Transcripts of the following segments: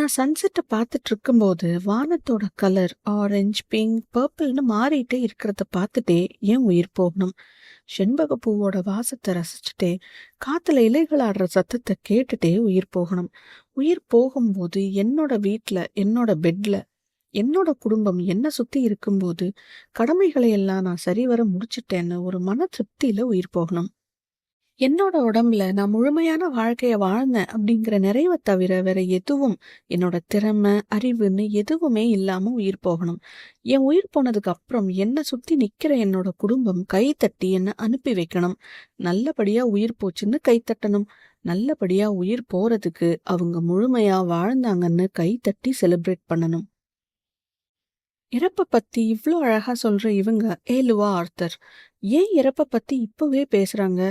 நான் சன்செட்ட பார்த்துட்டு இருக்கும்போது, வானத்தோட கலர் ஆரஞ்சு, பிங்க், பர்பிள்னு மாறிட்டே இருக்கிறத பார்த்துட்டே ஏன் உயிர் போகணும்? செண்பக பூவோட வாசத்த ரசிச்சுட்டே, காத்துல இலைகள் ஆடுற சத்தத்த கேட்டுட்டே உயிர் போகணும். உயிர் போகும்போது என்னோட வீட்ல, என்னோட பெட்ல, என்னோட குடும்பம் என்ன சுத்தி இருக்கும்போது, கடமைகளை எல்லாம் நான் சரிவர முடிச்சுட்டேன்னு ஒரு மன திருப்தியில உயிர் போகணும். என்னோட உடம்புல நான் முழுமையான வாழ்க்கைய வாழ்ந்தேன் அப்படிங்கிற நிறைவ தவிர வேற எதுவும் என்னோட திறமை, அறிவுன்னு எதுவுமே இல்லாம உயிர் போகணும். என் உயிர் போனதுக்கு அப்புறம் என்ன சுத்தி நிக்கிற என்னோட குடும்பம் கைத்தட்டி என்ன அனுப்பி வைக்கணும். நல்லபடியா உயிர் போச்சுன்னு கைத்தட்டணும். நல்லபடியா உயிர் போறதுக்கு அவங்க முழுமையா வாழ்ந்தாங்கன்னு கைத்தட்டி செலிப்ரேட் பண்ணணும். இறப்ப பத்தி இவ்ளோ அழகா சொல்ற இவங்க ஏலுவா ஆர்தர். ஏன் இறப்ப பத்தி இப்பவே பேசுறாங்க?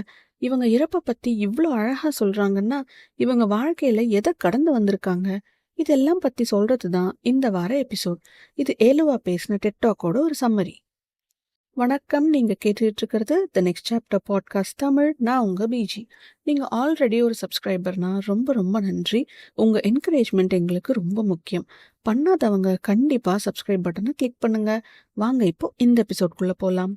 இவங்க இறப்ப பத்தி இவ்ளோ அழகா சொல்றாங்கன்னா, இவங்க வாழ்க்கையில எத கடந்து வந்திருக்காங்க? இதெல்லாம் பத்தி சொல்றது தான் இந்த வார எபிசோட். இது ஏலுவா பேசின டெட் டாக்கோட ஒரு சம்மரி. வணக்கம். நீங்க கேட்டுட்டு இருக்கிறது the next chapter podcast Tamil. நான் உங்க பிஜி. நீங்க ஆல்ரெடி ஒரு சப்ஸ்கிரைபர்னா ரொம்ப ரொம்ப நன்றி. உங்க என்கரேஜ்மெண்ட் எங்களுக்கு ரொம்ப முக்கியம். பண்ணாதவங்க கண்டிப்பா சப்ஸ்கிரைப் பட்டனை கிளிக் பண்ணுங்க. வாங்க இப்போ இந்த எபிசோட்குள்ள போலாம்.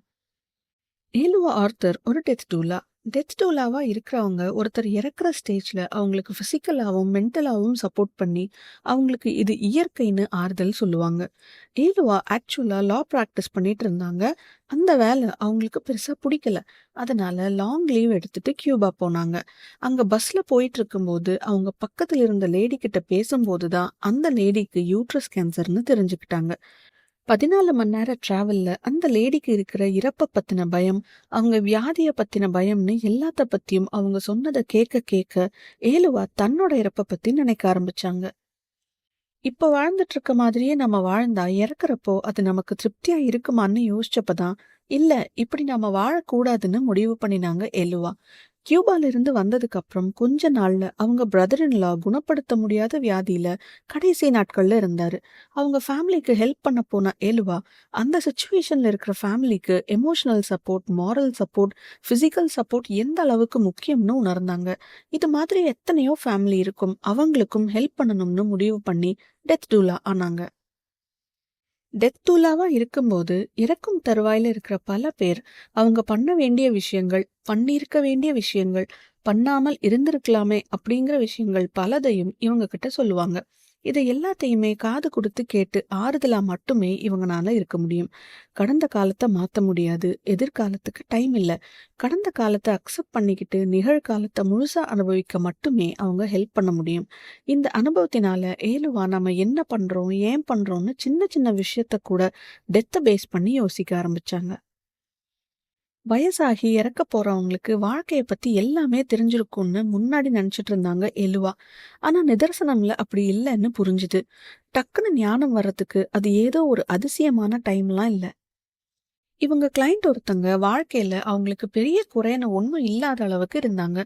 ஏலுவா ஆர்தர் ஒரு டெத் டூலா. டெத் டூலாவா இருக்கிறவங்க ஒருத்தர் இறக்குற ஸ்டேஜ்ல அவங்களுக்கு பிசிக்கலாவும் மென்டலாவும் சப்போர்ட் பண்ணி அவங்களுக்கு இது இயற்கைன்னு ஆறுதல் சொல்லுவாங்க. ஏலுவா ஆக்சுவலா லா ப்ராக்டிஸ் பண்ணிட்டு இருந்தாங்க. அந்த வேலை அவங்களுக்கு பெருசா பிடிக்கல. அதனால லாங் லீவ் எடுத்துட்டு கியூபா போனாங்க. அங்க பஸ்ல போயிட்டு இருக்கும்போது அவங்க பக்கத்துல இருந்த லேடி கிட்ட பேசும்போதுதான் அந்த லேடிக்கு யூட்ரஸ் கேன்சர்னு தெரிஞ்சுக்கிட்டாங்க. 14 மணி நேர டிராவல்ல அந்த லேடிக்கு இருக்கிற இறப்ப பத்தின பயம், அவங்க வியாதிய பத்தின பயம்னு எல்லாத்த பத்தியும் அவங்க சொன்னதை கேட்க கேட்க ஏலுவா தன்னோட இறப்ப பத்தி நினைக்க ஆரம்பிச்சாங்க. இப்ப வாழ்ந்துட்டு இருக்க மாதிரியே நம்ம வாழ்ந்தா இறக்குறப்போ அது நமக்கு திருப்தியா இருக்குமான்னு யோசிச்சப்பதான், இல்ல இப்படி நாம வாழக்கூடாதுன்னு முடிவு பண்ணினாங்க ஏலுவா. கியூபால இருந்து வந்ததுக்கு அப்புறம் கொஞ்ச நாள்ல அவங்க பிரதர் இன் லா குணப்படுத்த முடியாத வியாதியில கடைசி நாட்கள்ல இருந்தாரு. அவங்க ஃபேமிலிக்கு ஹெல்ப் பண்ண போன ஏலுவா அந்த சுச்சுவேஷன்ல இருக்கிற ஃபேமிலிக்கு emotional support, moral support, physical support எந்த அளவுக்கு முக்கியம்னு உணர்ந்தாங்க. இது மாதிரி எத்தனையோ ஃபேமிலி இருக்கும். அவங்களுக்கும் ஹெல்ப் பண்ணணும்னு முடிவு பண்ணி டெத் டூலா ஆனாங்க. டெத் டூலாவா இருக்கும்போது இறக்கும் தருவாயில இருக்கிற பல பேர் அவங்க பண்ண வேண்டிய விஷயங்கள், பண்ணியிருக்க வேண்டிய விஷயங்கள், பண்ணாமல் இருந்திருக்கலாமே அப்படிங்கிற விஷயங்கள் பலதையும் இவங்க கிட்ட சொல்லுவாங்க. இதை எல்லாத்தையுமே காது கொடுத்து கேட்டு ஆறுதலா மட்டுமே இவங்கனால இருக்க முடியும். கடந்த காலத்தை மாத்த முடியாது. எதிர்காலத்துக்கு டைம் இல்ல. கடந்த காலத்தை அக்செப்ட் பண்ணிக்கிட்டு நிகழ்காலத்தை முழுசா அனுபவிக்க மட்டுமே அவங்க ஹெல்ப் பண்ண முடியும். இந்த அனுபவத்தினால ஏலுவா நம்ம என்ன பண்றோம், ஏன் பண்றோம்னு சின்ன சின்ன விஷயத்த கூட டெத்த பேஸ் பண்ணி யோசிக்க ஆரம்பிச்சாங்க. வயசாகி இறக்க போறவங்களுக்கு வாழ்க்கைய பத்தி எல்லாமே தெரிஞ்சிருக்கும்னு முன்னாடி நினைச்சிட்டு இருந்தாங்க ஏலுவா. ஆனா நிதர்சனம்ல அப்படி இல்லைன்னு புரிஞ்சுது. டக்குன்னு ஞானம் வர்றதுக்கு அது ஏதோ ஒரு அதிசயமான டைம்லாம் இல்ல. இவங்க கிளையண்ட் ஒருத்தங்க வாழ்க்கையில அவங்களுக்கு பெரிய குறைன்னு ஒண்ணும் இல்லாத அளவுக்கு இருந்தாங்க.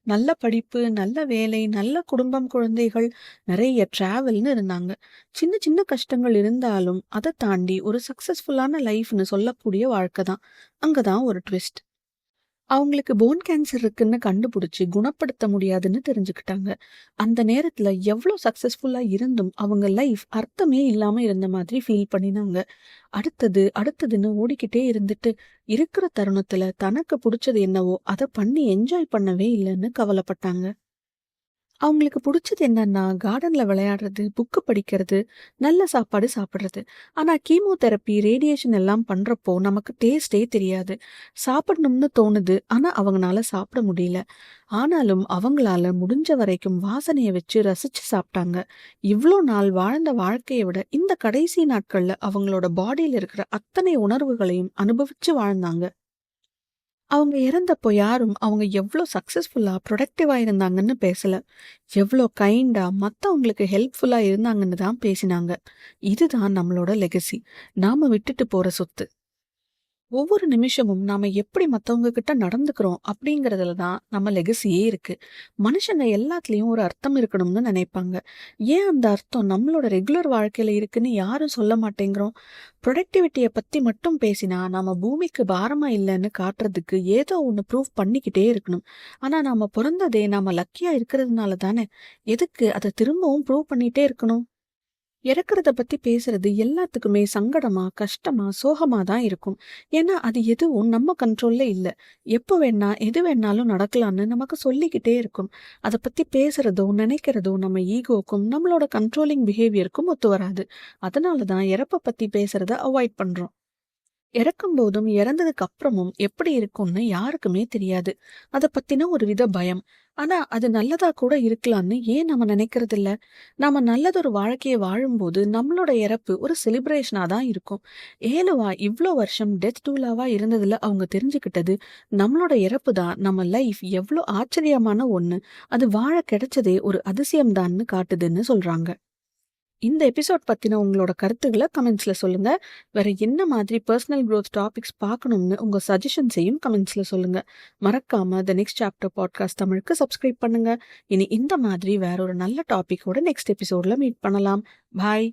நல்ல படிப்பு, நல்ல வேலை, நல்ல குடும்பம், குழந்தைகள், நிறைய டிராவல்னு இருந்தாங்க. சின்ன சின்ன கஷ்டங்கள் இருந்தாலும் அதை தாண்டி ஒரு சக்சஸ்ஃபுல்லான லைஃப்னு சொல்லக்கூடிய வாழ்க்கை தான். அங்கதான் ஒரு ட்விஸ்ட். அவங்களுக்கு போன் கேன்சர் இருக்குன்னு கண்டுபிடிச்சு குணப்படுத்த முடியாதுன்னு தெரிஞ்சுக்கிட்டாங்க. அந்த நேரத்துல எவ்வளோ சக்சஸ்ஃபுல்லா இருந்தும் அவங்க லைஃப் அர்த்தமே இல்லாம இருந்த மாதிரி ஃபீல் பண்ணினாங்க. அடுத்தது அடுத்ததுன்னு ஓடிக்கிட்டே இருந்துட்டு இருக்கிற தருணத்துல தனக்கு பிடிச்சது என்னவோ அதை பண்ணி என்ஜாய் பண்ணவே இல்லைன்னு கவலைப்பட்டாங்க. அவங்களுக்கு புடிச்சது என்னன்னா, கார்டன்ல விளையாடுறது, புக்கு படிக்கிறது, நல்ல சாப்பாடு சாப்பிடுறது. ஆனா கீமோதெரப்பி, ரேடியேஷன் எல்லாம் பண்றப்போ நமக்கு டேஸ்டே தெரியாது. சாப்பிடணும்னு தோணுது. ஆனா அவங்கனால சாப்பிட முடியல. ஆனாலும் அவங்களால முடிஞ்ச வரைக்கும் வாசனைய வச்சு ரசிச்சு சாப்பிட்டாங்க. இவ்ளோ நாள் வாழ்ந்த வாழ்க்கைய விட இந்த கடைசி நாட்கள்ல அவங்களோட பாடியில இருக்கிற அத்தனை உணர்வுகளையும் அனுபவிச்சு வாழ்ந்தாங்க. அவங்க இறந்தப்போ யாரும் அவங்க எவ்ளோ சக்சஸ்ஃபுல்லா, ப்ரொடக்டிவா இருந்தாங்கன்னு பேசல. எவ்ளோ கைண்டா மத்தவங்களுக்கு ஹெல்ப்ஃபுல்லா இருந்தாங்கன்னு தான் பேசினாங்க. இதுதான் நம்மளோட லெகசி. நாம விட்டுட்டு போற சொத்து. ஒவ்வொரு நிமிஷமும் நாம எப்படி மத்தவங்க கிட்ட நடந்துக்கிறோம் அப்படிங்கறதுல தான் நம்ம லெகசியே இருக்கு. மனுஷங்க எல்லாத்துலயும் ஒரு அர்த்தம் இருக்கணும்னு நினைப்பாங்க. ஏன் அந்த அர்த்தம் நம்மளோட ரெகுலர் வாழ்க்கையில இருக்குன்னு யாரும் சொல்ல மாட்டேங்கிறோம். ப்ரொடக்டிவிட்டியை பத்தி மட்டும் பேசினா நாம பூமிக்கு பாரமா இல்லைன்னு காட்டுறதுக்கு ஏதோ ஒன்று ப்ரூவ் பண்ணிக்கிட்டே இருக்கணும். ஆனா நாம பிறந்ததே நாம லக்கியா இருக்கிறதுனால தானே. எதுக்கு அதை திரும்பவும் ப்ரூவ் பண்ணிட்டே இருக்கணும்? இறக்கிறத பத்தி பேசுறது எல்லாத்துக்குமே சங்கடமா, கஷ்டமா, சோகமா தான் இருக்கும். ஏன்னா அது எதுவும் நம்ம கண்ட்ரோல்ல இல்ல. எப்போ வேணா, எது வேணாலும் நடக்கலான்னு நமக்கு சொல்லிக்கிட்டே இருக்கும். அத பத்தி பேசுறதோ, நினைக்கிறதோ நம்ம ஈகோக்கும், நம்மளோட கண்ட்ரோலிங் பிஹேவியருக்கும் ஒத்து வராது. அதனால தான் இறப்ப பத்தி பேசுறத அவாய்ட் பண்றோம். இறக்கும்போதும் இறந்ததுக்கு அப்புறமும் எப்படி இருக்கும்னு யாருக்குமே தெரியாது. அத பத்தின ஒரு வித பயம். ஆனா அது நல்லதா கூட இருக்கலாம்னு ஏன் நம்ம நினைக்கிறது இல்ல? நாம நல்லதொரு வாழ்க்கைய வாழும்போது நம்மளோட இறப்பு ஒரு செலிப்ரேஷனா தான் இருக்கும். ஏலுவா இவ்ளோ வருஷம் டெத் டூலாவா இருந்ததுல அவங்க தெரிஞ்சுக்கிட்டது நம்மளோட இறப்பு தான் நம்ம லைஃப் எவ்ளோ ஆச்சரியமான ஒண்ணு. அது வாழ கிடைச்சதே ஒரு அதிசயம்தான்னு காட்டுதுன்னு சொல்றாங்க. இந்த எபிசோட் பத்தின உங்களோட கருத்துக்களை கமெண்ட்ஸ்ல சொல்லுங்க. வேற என்ன மாதிரி பர்சனல் growth டாபிக்ஸ் பார்க்கணும்னு உங்க சஜஷன்ஸையும் கமெண்ட்ஸ்ல சொல்லுங்க. மறக்காம த நெக்ஸ்ட் சாப்டர் பாட்காஸ்ட் தமிழுக்கு சப்ஸ்கிரைப் பண்ணுங்க. இனி இந்த மாதிரி வேற ஒரு நல்ல டாபிக்கோட நெக்ஸ்ட் எபிசோட்ல மீட் பண்ணலாம். பாய்.